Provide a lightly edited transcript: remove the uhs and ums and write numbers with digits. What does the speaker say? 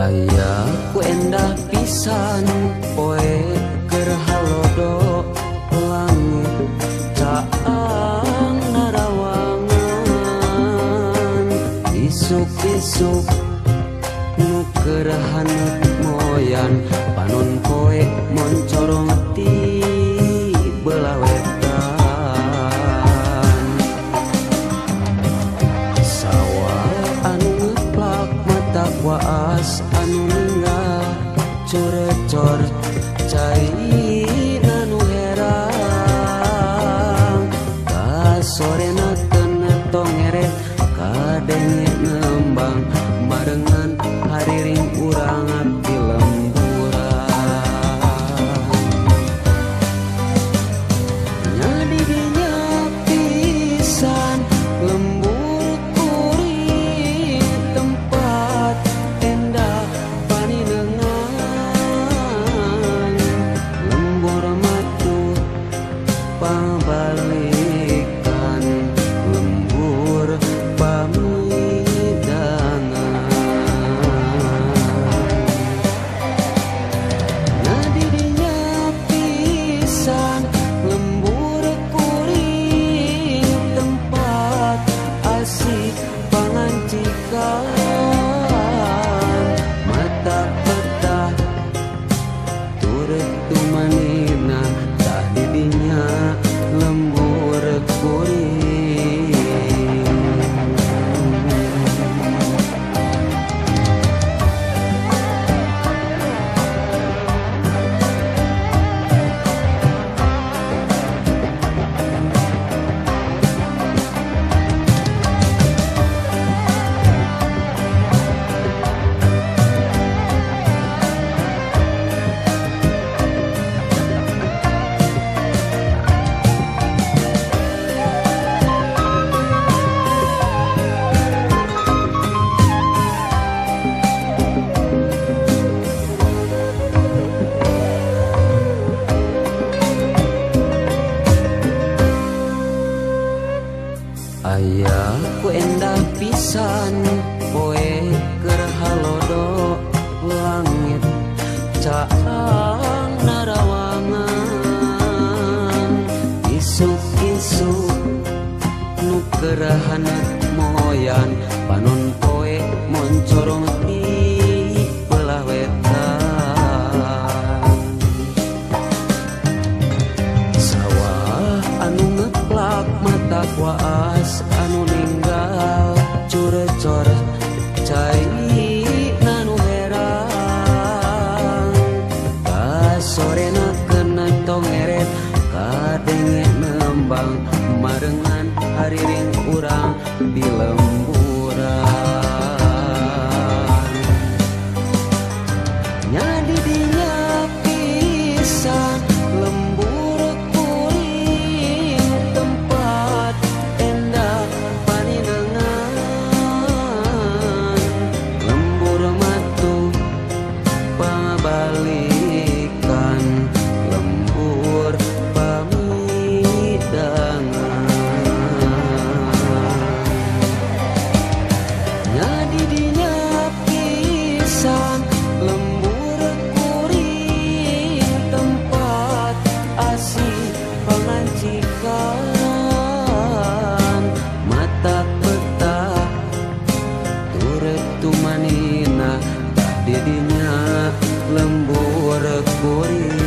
Ayahku endah pisan poe keur halodo langit caang narawangan isuk-isuk nu keur haneut moyan panon poe moncorong ti belah wetan sawah anu ngeplak mata waas anu ninggah corecor cai nu herang ka sorena kena tongere kadenge nembang marengan hariring urang abdi lemburan nyadi dinya pisan lembur kuring tempat endah paninengan lembur matu pabalikan lembur pamidangan nadi dinya pisan lembur kuring tempat asik pangancikan mata petah turut tumanina tah didinya lembur kuring Ayahku endah pisan poe keur halodo langit caang narawangan isuk-isuk nu keur haneut moyan panon poe moncorong ti belah wetan sawah anu ngeplak mata waas anu ninggal curecor cai nu herang ka sorena kena tongeret kadenge nembang marengan hariring urang di lemburan nyadi dinya pisan lembur kuring tempat endah paninengan lembur matu pabalikan lembur pamidangan nyadi dinya pisan lembur kuring tempat asih pangancikan mata petah turut tumanina tah didinya lembur kuring